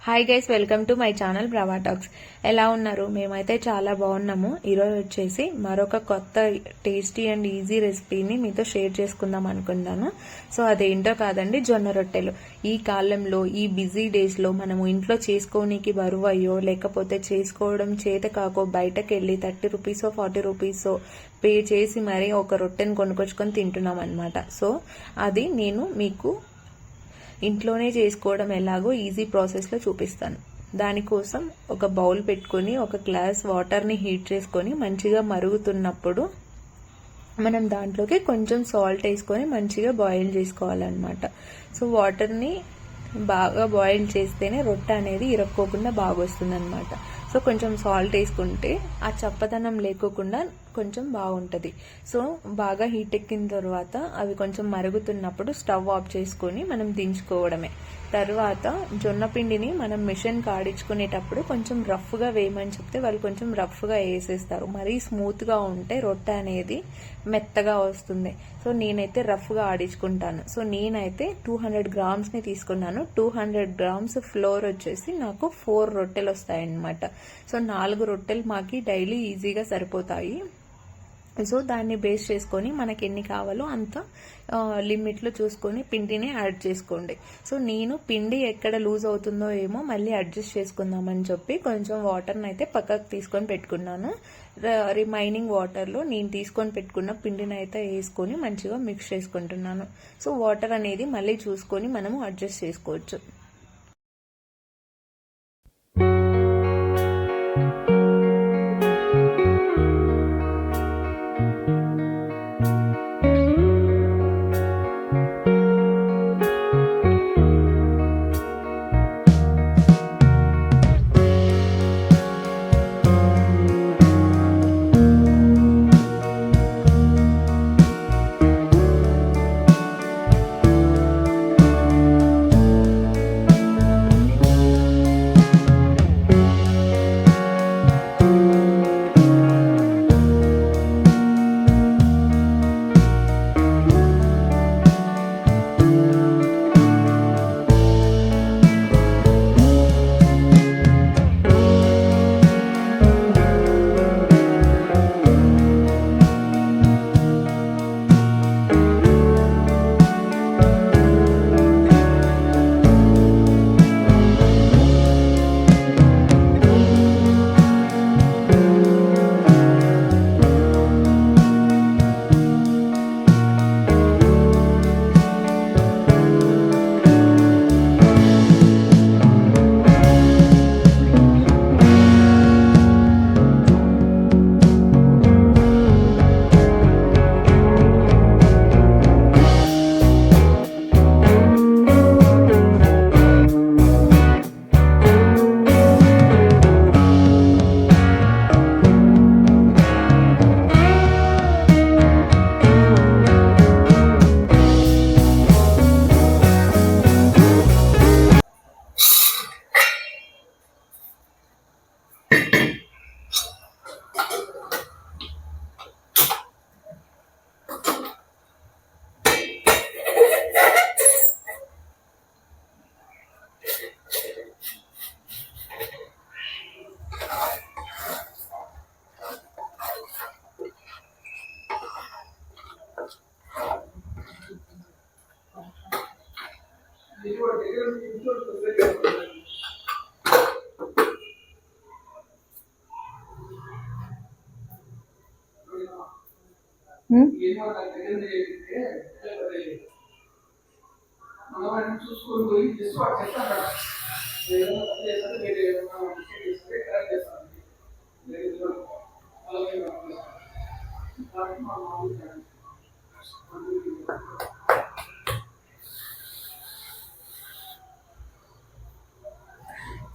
Hi guys, welcome to my channel Brava talks. ఎలా ఉన్నారు? మేమైతే చాలా బాగున్నాము. ఈరోజు వచ్చేసి మరొక కొత్త టేస్టీ అండ్ ఈజీ రెసిపీని మీతో షేర్ చేసుకుందాం అనుకున్నాను. సో అదేంటో కాదండి, జొన్న రొట్టెలు. ఈ కాలంలో, ఈ బిజీ డేస్లో మనము ఇంట్లో చేసుకోనికి బరువు అయ్యో లేకపోతే చేసుకోవడం చేత కాకో బయటకు వెళ్ళి 30 రూపీసో 40 రూపీసో పే చేసి మరీ ఒక రొట్టెని కొనుక్కొచ్చుకొని తింటున్నాం అనమాట. సో అది నేను మీకు ఇంట్లోనే చేసుకోవడం ఎలాగో ఈజీ ప్రాసెస్లో చూపిస్తాను. దానికోసం ఒక బౌల్ పెట్టుకొని ఒక గ్లాస్ వాటర్ని హీట్ చేసుకొని మంచిగా మరుగుతున్నప్పుడు మనం దాంట్లోకి కొంచెం సాల్ట్ వేసుకొని మంచిగా బాయిల్ చేసుకోవాలన్నమాట. సో వాటర్ని బాగా బాయిల్ చేస్తేనే రొట్టె అనేది ఇరక్కోకుండా బాగా వస్తుంది అనమాట. సో కొంచెం సాల్ట్ వేసుకుంటే ఆ చప్పదనం లేకోకుండా కొంచెం బాగుంటుంది. సో బాగా హీట్ ఎక్కిన తర్వాత అవి కొంచెం మరుగుతున్నప్పుడు స్టవ్ ఆఫ్ చేసుకొని మనం దించుకోవడమే. తర్వాత జొన్న పిండిని మనం మిషన్ ఆడించుకునేటప్పుడు కొంచెం రఫ్గా వేయమని చెప్తే వాళ్ళు కొంచెం రఫ్గా వేసేస్తారు. మరీ స్మూత్గా ఉంటే రొట్టె అనేది మెత్తగా వస్తుంది. సో నేనైతే రఫ్గా ఆడించుకుంటాను. సో నేనైతే 200 గ్రామ్స్ని తీసుకున్నాను. 200 గ్రామ్స్ ఫ్లోర్ వచ్చేసి నాకు 4 రొట్టెలు వస్తాయన్నమాట. సో 4 రొట్టెలు మాకి డైలీ ఈజీగా సరిపోతాయి. సో దాన్ని బేస్ చేసుకొని మనకి ఎన్ని కావాలో అంత లిమిట్లో చూసుకొని పిండిని యాడ్ చేసుకోండి. సో నేను పిండి ఎక్కడ లూజ్ అవుతుందో ఏమో మళ్ళీ అడ్జస్ట్ చేసుకుందామని చెప్పి కొంచెం వాటర్ని అయితే పక్కకు తీసుకొని పెట్టుకున్నాను. రిమైనింగ్ వాటర్లో నేను తీసుకొని పెట్టుకున్న పిండిని అయితే వేసుకొని మంచిగా మిక్స్ చేసుకుంటున్నాను. సో వాటర్ అనేది మళ్ళీ చూసుకొని మనము అడ్జస్ట్ చేసుకోవచ్చు.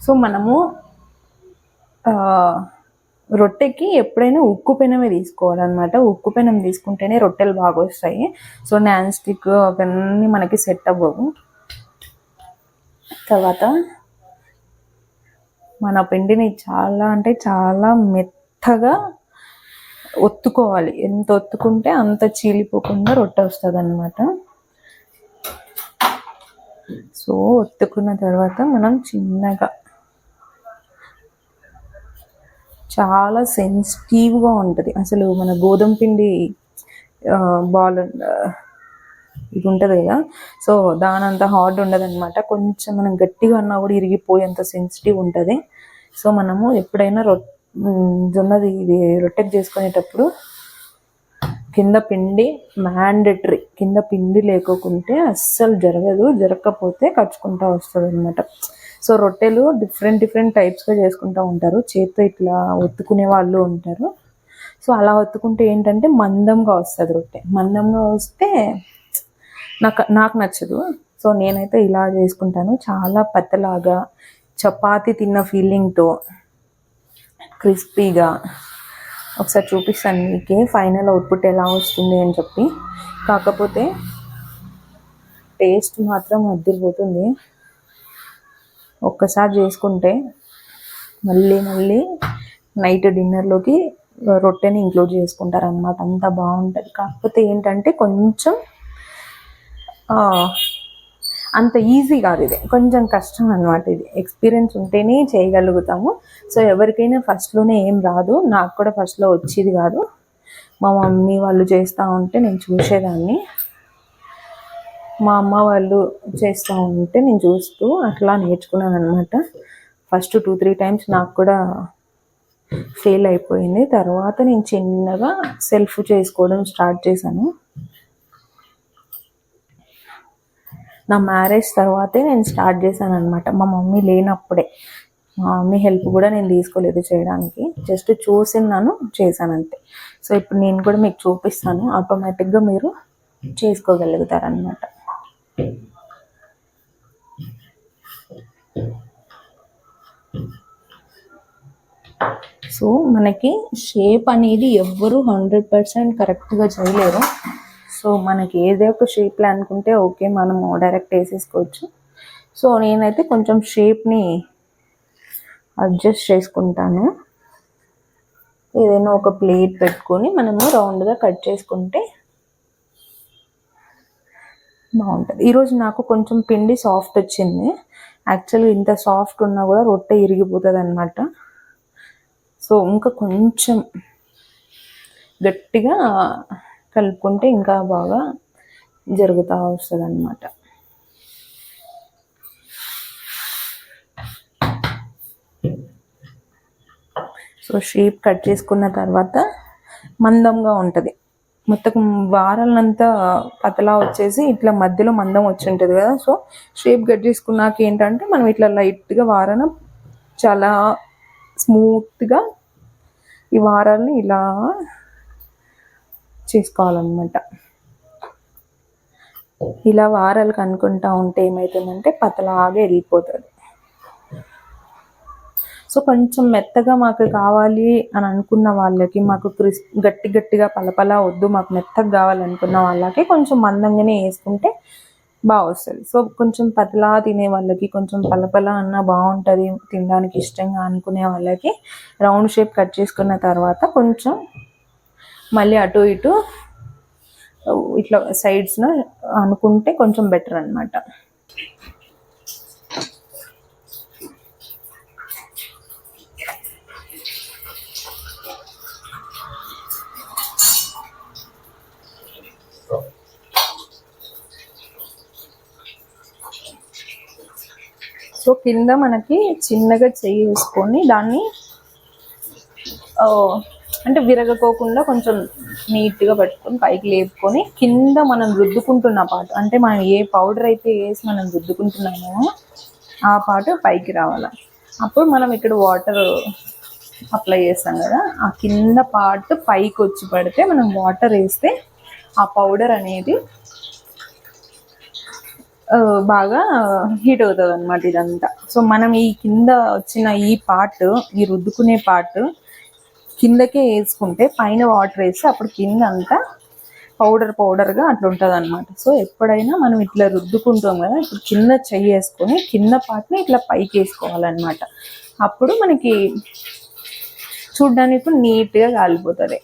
సో మనము రొట్టెకి ఎప్పుడైనా ఉక్కు పెనమే తీసుకోవాలన్నమాట. ఉక్కు పెనం తీసుకుంటేనే రొట్టెలు బాగా వస్తాయి. సో నాన్ స్టిక్ అవన్నీ మనకి సెట్ అవ్వవు. తర్వాత మన పిండిని చాలా అంటే చాలా మెత్తగా ఒత్తుకోవాలి. ఎంత ఒత్తుకుంటే అంత చీలిపోకుండా రొట్టె వస్తుంది అన్నమాట. సో ఒత్తుకున్న తర్వాత మనం చిన్నగా, చాలా సెన్సిటివ్గా ఉంటుంది అసలు. మన గోధుమ పిండి బాల్ ఇది ఉంటుంది కదా, సో దాని అంత హార్డ్ ఉండదు అనమాట. కొంచెం మనం గట్టిగా అన్నా కూడా ఇరిగిపోయేంత సెన్సిటివ్ ఉంటుంది. సో మనము ఎప్పుడైనా జొన్నది ఇది రొట్టెకి చేసుకునేటప్పుడు కింద పిండి మ్యాండేటరీ. కింద పిండి లేకుంటే అస్సలు జరగదు, జరగకపోతే ఖర్చుకుంటూ వస్తుంది అనమాట. సో రొట్టెలు డిఫరెంట్ టైప్స్గా చేసుకుంటూ ఉంటారు. చేత్తో ఇట్లా ఒత్తుకునే వాళ్ళు ఉంటారు. సో అలా ఒత్తుకుంటే ఏంటంటే మందంగా వస్తుంది రొట్టె. మందంగా వస్తే నాకు నచ్చదు. సో నేనైతే ఇలా చేసుకుంటాను, చాలా పతలాగా, చపాతీ తిన్న ఫీలింగ్తో క్రిస్పీగా. ఒకసారి చూపిస్తాను మీకే ఫైనల్ అవుట్పుట్ ఎలా వస్తుంది అని చెప్పి. కాకపోతే టేస్ట్ మాత్రం అదిరిపోతుంది. ఒక్కసారి చేసుకుంటే మళ్ళీ నైట్ డిన్నర్లోకి రొట్టెని ఇంక్లూడ్ చేసుకుంటారు అన్నమాట. అంత బాగుంటుంది. కాకపోతే ఏంటంటే కొంచెం అంత ఈజీ కాదు, ఇది కొంచెం కష్టం అనమాట. ఇది ఎక్స్పీరియన్స్ ఉంటేనే చేయగలుగుతాము. సో ఎవరికైనా ఫస్ట్లోనే ఏం రాదు. నాకు కూడా ఫస్ట్లో వచ్చేది కాదు. మా మమ్మీ వాళ్ళు చేస్తూ ఉంటే నేను చూసేదాన్ని, మా అమ్మ వాళ్ళు చేస్తూ ఉంటే నేను చూస్తూ అట్లా నేర్చుకున్నాను అనమాట. ఫస్ట్ 2-3 టైమ్స్ నాకు కూడా ఫెయిల్ అయిపోయింది. తర్వాత నేను చిన్నగా సెల్ఫ్ చేసుకోవడం స్టార్ట్ చేశాను. నా మ్యారేజ్ తర్వాతే నేను స్టార్ట్ చేశాను అనమాట. మా మమ్మీ లేనప్పుడే. మా మమ్మీ హెల్ప్ కూడా నేను తీసుకోలేదు చేయడానికి, జస్ట్ చూసిన్నాను, చేశాను అంతే. సో ఇప్పుడు నేను కూడా మీకు చూపిస్తాను, ఆటోమేటిక్గా మీరు చేసుకోగలుగుతారనమాట. సో మనకి షేప్ అనేది ఎవ్వరూ 100% కరెక్ట్గా చేయలేరు. సో మనకి ఏదో ఒక షేప్లో అనుకుంటే ఓకే, మనము డైరెక్ట్ వేసేసుకోవచ్చు. సో నేనైతే కొంచెం షేప్ని అడ్జస్ట్ చేసుకుంటాను. ఏదైనా ఒక ప్లేట్ పెట్టుకొని మనము రౌండ్గా కట్ చేసుకుంటే బాగుంటుంది. ఈరోజు నాకు కొంచెం పిండి సాఫ్ట్ వచ్చింది. యాక్చువల్గా ఇంత సాఫ్ట్ ఉన్నా కూడా రొట్టె ఇరిగిపోతుంది అనమాట. సో ఇంకా కొంచెం గట్టిగా కలుపుకుంటే ఇంకా బాగా జరుగుతూ వస్తుంది అన్నమాట. సో షేప్ కట్ చేసుకున్న తర్వాత మందంగా ఉంటుంది. మొత్తం వారాలంతా పతలా వచ్చేసి ఇట్లా మధ్యలో మందం వచ్చి ఉంటుంది కదా. సో షేప్ కట్ చేసుకున్నాక ఏంటంటే మనం ఇట్లా లైట్గా వారన చాలా స్మూత్గా ఈ వారాలని ఇలా చేసుకోవాలన్నమాట. ఇలా వారాలు కనుక్కుంటా ఉంటే ఏమవుతుందంటే పతలాగా వెళ్ళిపోతుంది. సో కొంచెం మెత్తగా మాకు కావాలి అని అనుకున్న వాళ్ళకి, మాకు గట్టిగా పలపలా వద్దు, మాకు మెత్తగా కావాలనుకున్న వాళ్ళకి కొంచెం మందంగానే వేసుకుంటే బాగా వస్తుంది. సో కొంచెం పతలా తినే వాళ్ళకి, కొంచెం పలపలా అన్న బాగుంటుంది తినడానికి ఇష్టంగా అనుకునే వాళ్ళకి రౌండ్ షేప్ కట్ చేసుకున్న తర్వాత కొంచెం మళ్ళీ అటు ఇటు ఇట్లా సైడ్స్న అనుకుంటే కొంచెం బెటర్ అనమాట. సో కింద మనకి చిన్నగా చెయ్యి వేసుకొని దాన్ని అంటే విరగకోకుండా కొంచెం నీట్గా పట్టుకొని పైకి లేపుకొని కింద మనం రుద్దుకుంటున్న పాటు, అంటే మనం ఏ పౌడర్ అయితే వేసి మనం రుద్దుకుంటున్నామో ఆ పాటు పైకి రావాలి. అప్పుడు మనం ఇక్కడ వాటర్ అప్లై చేస్తాం కదా, ఆ కింద పార్ట్ పైకి వచ్చి పడితే మనం వాటర్ వేస్తే ఆ పౌడర్ అనేది బాగా హీట్ అవుతుంది అనమాట ఇదంతా. సో మనం ఈ కింద వచ్చిన ఈ పార్ట్, ఈ రుద్దుకునే పార్ట్ కిందకే వేసుకుంటే పైన వాటర్ వేస్తే అప్పుడు కింద అంతా పౌడర్గా అట్లా ఉంటుంది అనమాట. సో ఎప్పుడైనా మనం ఇట్లా రుద్దుకుంటాం కదా, ఇప్పుడు కింద చెయ్యి వేసుకొని కింద పార్ట్ని ఇట్లా పైకి వేసుకోవాలన్నమాట. అప్పుడు మనకి చూడ్డానికి నీట్గా కాలిపోతుంది.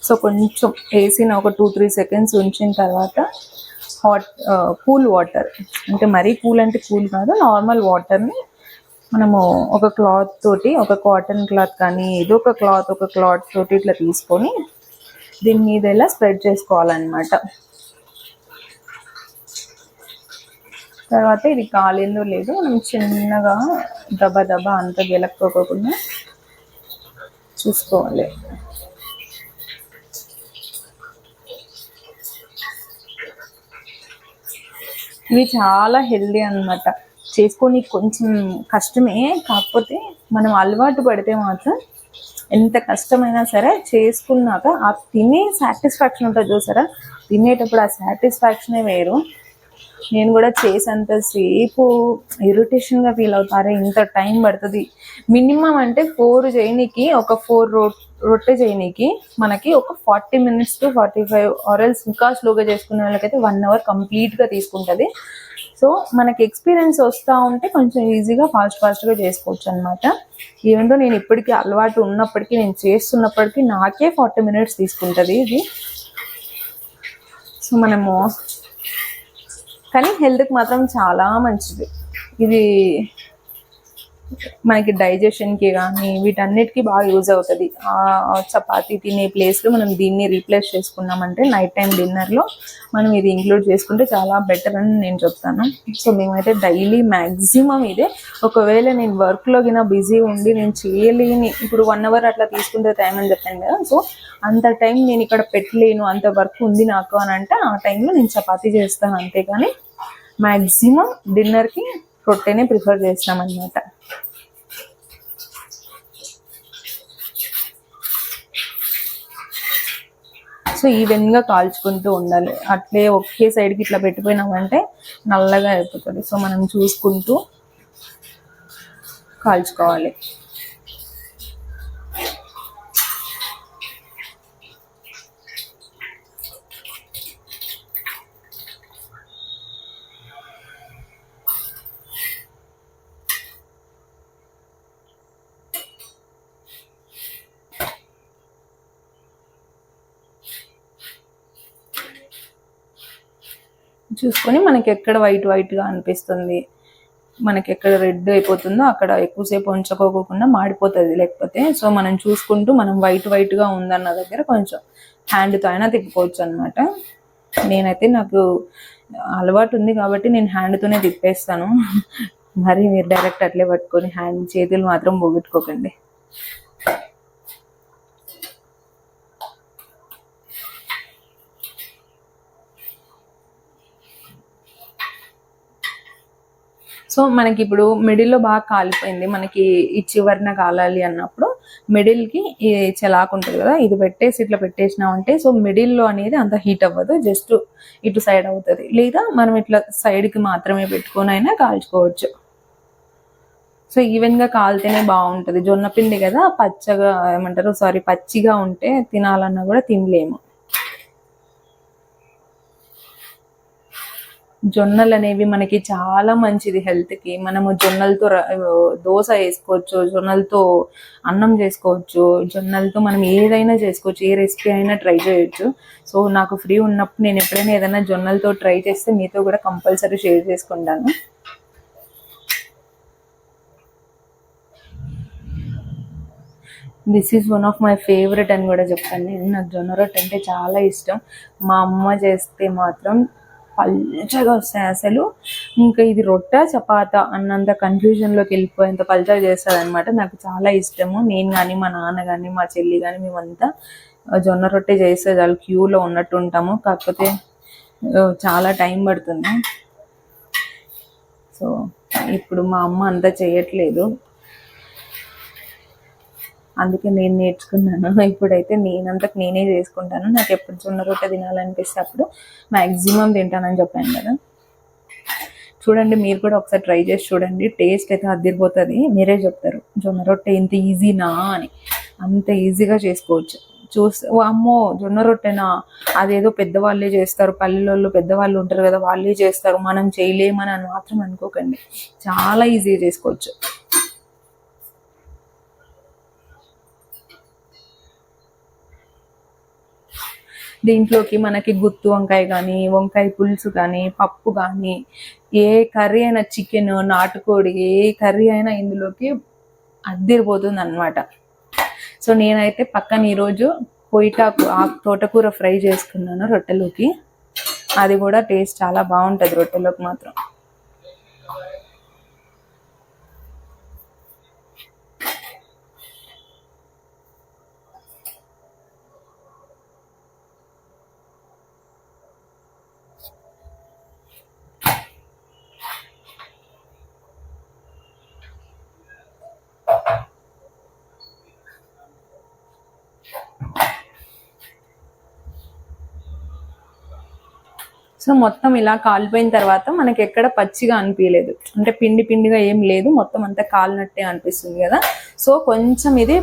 సో కొంచెం వేసిన ఒక 2-3 సెకండ్స్ ఉంచిన తర్వాత కూల్ వాటర్, అంటే మరీ కూల్ అంటే కూల్ కాదు, నార్మల్ వాటర్ని మనము ఒక క్లాత్ తోటి, ఒక కాటన్ క్లాత్ కానీ ఏదో ఒక క్లాత్ తోటి ఇట్లా తీసుకొని దీని మీద ఇలా స్ప్రెడ్ చేసుకోవాలన్నమాట. తర్వాత ఇది కాలిందో లేదో మనం చిన్నగా దబా అంత గెలక్కోకుండా చూసుకోవాలి. ఇవి చాలా హెల్దీ అన్నమాట. చేసుకొని కొంచెం కష్టమే, కాకపోతే మనం అలవాటు పడితే మాత్రం ఎంత కష్టమైనా సరే చేసుకున్నాక ఆ తినే సాటిస్ఫాక్షన్ ఉంటుంది చూసారా, తినేటప్పుడు ఆ సాటిస్ఫాక్షనే వేరు. నేను కూడా చేసేంతసేపు ఇరిటేషన్గా ఫీల్ అవుతారే, ఇంత టైం పడుతుంది మినిమం అంటే 4 చేయనీకి, ఒక 4 రొట్టె చేయనీకి మనకి ఒక 40 minutes to 45, ఆర్ఎల్స్ ఇంకా స్లోగా చేసుకునే వాళ్ళకైతే 1 hour కంప్లీట్గా తీసుకుంటుంది. సో మనకి ఎక్స్పీరియన్స్ వస్తూ ఉంటే కొంచెం ఈజీగా ఫాస్ట్గా చేసుకోవచ్చు అనమాట. ఈవెందో నేను ఇప్పటికీ అలవాటు ఉన్నప్పటికీ, నేను చేస్తున్నప్పటికీ నాకే 40 minutes తీసుకుంటుంది ఇది. సో మనము కానీ హెల్త్కి మాత్రం చాలా మంచిది ఇది. మనకి డైజెషన్కి కానీ వీటన్నిటికీ బాగా యూజ్ అవుతుంది. చపాతీ తినే ప్లేస్లో మనం దీన్ని రీప్లేస్ చేసుకున్నామంటే నైట్ టైం డిన్నర్లో మనం ఇది ఇంక్లూడ్ చేసుకుంటే చాలా బెటర్ అని నేను చెప్తాను. సో మేమైతే డైలీ మ్యాక్సిమం ఇదే. ఒకవేళ నేను వర్క్లో గిన బిజీ ఉండి నేను చేయలేని, ఇప్పుడు 1 hour అట్లా తీసుకుంటే టైం అని చెప్పాను కదా, సో అంత టైం నేను ఇక్కడ పెట్టలేను, అంత వర్క్ ఉంది నాకు అని అంటే ఆ టైంలో నేను చపాతీ చేస్తాను. అంతేగాని మ్యాక్సిమం డిన్నర్కి రొట్టెనే ప్రిఫర్ చేస్తాం అన్నమాట. సో ఈవెన్గా కాల్చుకుంటూ ఉండాలి. అట్లే ఒకే సైడ్కి ఇట్లా పెట్టిపోయినామంటే నల్లగా అయిపోతుంది. సో మనం చూసుకుంటూ కాల్చుకోవాలి. చూసుకొని మనకి ఎక్కడ వైట్గా అనిపిస్తుంది, మనకి ఎక్కడ రెడ్ అయిపోతుందో అక్కడ ఎక్కువసేపు ఉంచుకోకుండా మాడిపోతుంది లేకపోతే. సో మనం చూసుకుంటూ మనం వైట్గా ఉందన్న దగ్గర కొంచెం హ్యాండ్తో అయినా తిప్పుకోవచ్చు అనమాట. నేనైతే నాకు అలవాటు ఉంది కాబట్టి నేను హ్యాండ్తోనే తిప్పేస్తాను. మరి మీరు డైరెక్ట్ అట్లే పట్టుకొని చేతులు మాత్రం పోగొట్టుకోకండి. సో మనకి ఇప్పుడు మిడిల్లో బాగా కాలిపోయింది, మనకి ఈ చివరిన కాలాలి అన్నప్పుడు మిడిల్కి ఈ చెలాకు ఉంటుంది కదా, ఇది పెట్టేసి ఇట్లా పెట్టేసినామంటే సో మిడిల్లో అనేది అంత హీట్ అవ్వదు, జస్ట్ ఇటు సైడ్ అవుతుంది. లేదా మనం ఇట్లా సైడ్కి మాత్రమే పెట్టుకొని అయినా కాల్చుకోవచ్చు. సో ఈవెన్గా కాలితేనే బాగుంటుంది. జొన్న పిండి కదా, పచ్చిగా ఉంటే తినాలన్నా కూడా తినలేము. జొన్నలు అనేవి మనకి చాలా మంచిది హెల్త్కి. మనము జొన్నలతో దోశ వేసుకోవచ్చు, జొన్నలతో అన్నం చేసుకోవచ్చు, జొన్నలతో మనం ఏదైనా చేసుకోవచ్చు, ఏ రెసిపీ అయినా ట్రై చేయొచ్చు. సో నాకు ఫ్రీ ఉన్నప్పుడు నేను ఎప్పుడైనా ఏదైనా జొన్నలతో ట్రై చేస్తే మీతో కూడా కంపల్సరీ షేర్ చేసుకుంటాను. This is one of my favourite అని కూడా చెప్తాను నేను. నాకు జొన్న రొట్టె అంటే చాలా ఇష్టం. మా అమ్మ చేస్తే మాత్రం పల్చగా వస్తాయి అసలు. ఇంకా ఇది రొట్టె చపాతా అన్నంత కన్ఫ్యూజన్లోకి వెళ్ళిపోయేంత పల్చగా చేస్తుంది అనమాట. నాకు చాలా ఇష్టము. నేను కానీ మా నాన్న కానీ మా చెల్లి కానీ మేమంతా జొన్న రొట్టె చేస్తే చాలు క్యూలో ఉన్నట్టు ఉంటాము. కాకపోతే చాలా టైం పడుతుంది. సో ఇప్పుడు మా అమ్మ అంతా చేయట్లేదు, అందుకే నేను నేర్చుకున్నాను. ఇప్పుడైతే నేనంతకు నేనే చేసుకుంటాను. నాకు ఎప్పుడు జొన్న రొట్టె తినాలనిపిస్తే అప్పుడు మ్యాక్సిమం తింటానని చెప్పాను కదా. చూడండి, మీరు కూడా ఒకసారి ట్రై చేసి చూడండి. టేస్ట్ అయితే అదిరిపోతుంది. మీరే చెప్తారు జొన్న రొట్టె ఇంత ఈజీనా అని. అంత ఈజీగా చేసుకోవచ్చు. అమ్మో జొన్న రొట్టెనా, అదేదో పెద్దవాళ్ళే చేస్తారు, పల్లెల్లో పెద్దవాళ్ళు ఉంటారు కదా వాళ్ళే చేస్తారు, మనం చేయలేమని అని మాత్రం అనుకోకండి. చాలా ఈజీగా చేసుకోవచ్చు. దీంట్లోకి మనకి గుత్తి వంకాయ కానీ, వంకాయ పులుసు కానీ, పప్పు కానీ, ఏ కర్రీ అయినా, చికెన్, నాటుకోడి, ఏ కర్రీ అయినా ఇందులోకి అద్దిరిపోతుంది అనమాట. సో నేనైతే పక్కన ఈరోజు తోటకూర ఫ్రై చేసుకున్నాను రొట్టెలోకి. అది కూడా టేస్ట్ చాలా బాగుంటుంది రొట్టెలోకి మాత్రం. సో మొత్తం ఇలా కాలిపోయిన తర్వాత మనకి ఎక్కడ పచ్చిగా అనిపించలేదు, అంటే పిండి పిండిగా ఏం లేదు, మొత్తం అంతా కాలినట్టే అనిపిస్తుంది కదా. సో కొంచెం ఇది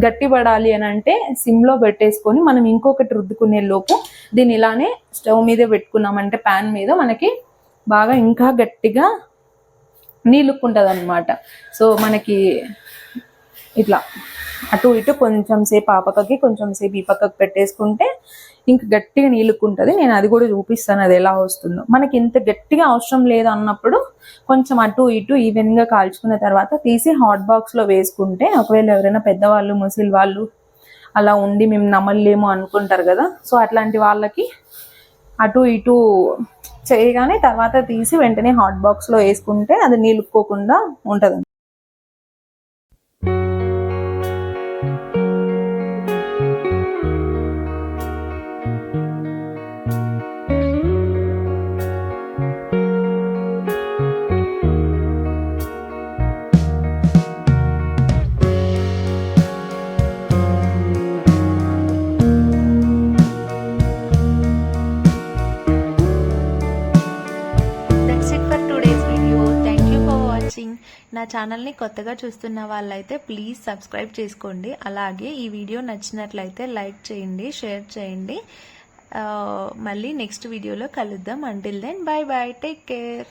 గట్టి పడాలి అని అంటే సిమ్లో పెట్టేసుకొని మనం ఇంకొకటి రుద్దుకునే లోపు దీన్ని ఇలానే స్టవ్ మీద పెట్టుకున్నామంటే ప్యాన్ మీద మనకి బాగా ఇంకా గట్టిగా నీళ్ళుక్కుంటుంది అనమాట. సో మనకి ఇట్లా అటు ఇటు కొంచెం సేపు ఆ పక్కకి కొంచెం సేపు ఈ పక్కకి పెట్టేసుకుంటే ఇంక గట్టిగా నీళ్ళుకుంటుంది. నేను అది కూడా చూపిస్తాను అది ఎలా వస్తుందో. మనకి ఇంత గట్టిగా అవసరం లేదు అన్నప్పుడు కొంచెం అటు ఇటు ఈవెన్గా కాల్చుకున్న తర్వాత తీసి హాట్ బాక్స్లో వేసుకుంటే, ఒకవేళ ఎవరైనా పెద్దవాళ్ళు, ముసలి వాళ్ళు అలా ఉండి మేము నమ్మలేము అనుకుంటారు కదా, సో అట్లాంటి వాళ్ళకి అటు ఇటు చేయగానే తర్వాత తీసి వెంటనే హాట్ బాక్స్లో వేసుకుంటే అది నీళ్ళుక్కోకుండా ఉంటుంది. నా ఛానల్ని కొత్తగా చూస్తున్న వాళ్ళైతే ప్లీజ్ సబ్స్క్రైబ్ చేసుకోండి. అలాగే ఈ వీడియో నచ్చినట్లయితే లైక్ చేయండి, షేర్ చేయండి. మళ్ళీ నెక్స్ట్ వీడియోలో కలుద్దాం. Until then bye bye, take care.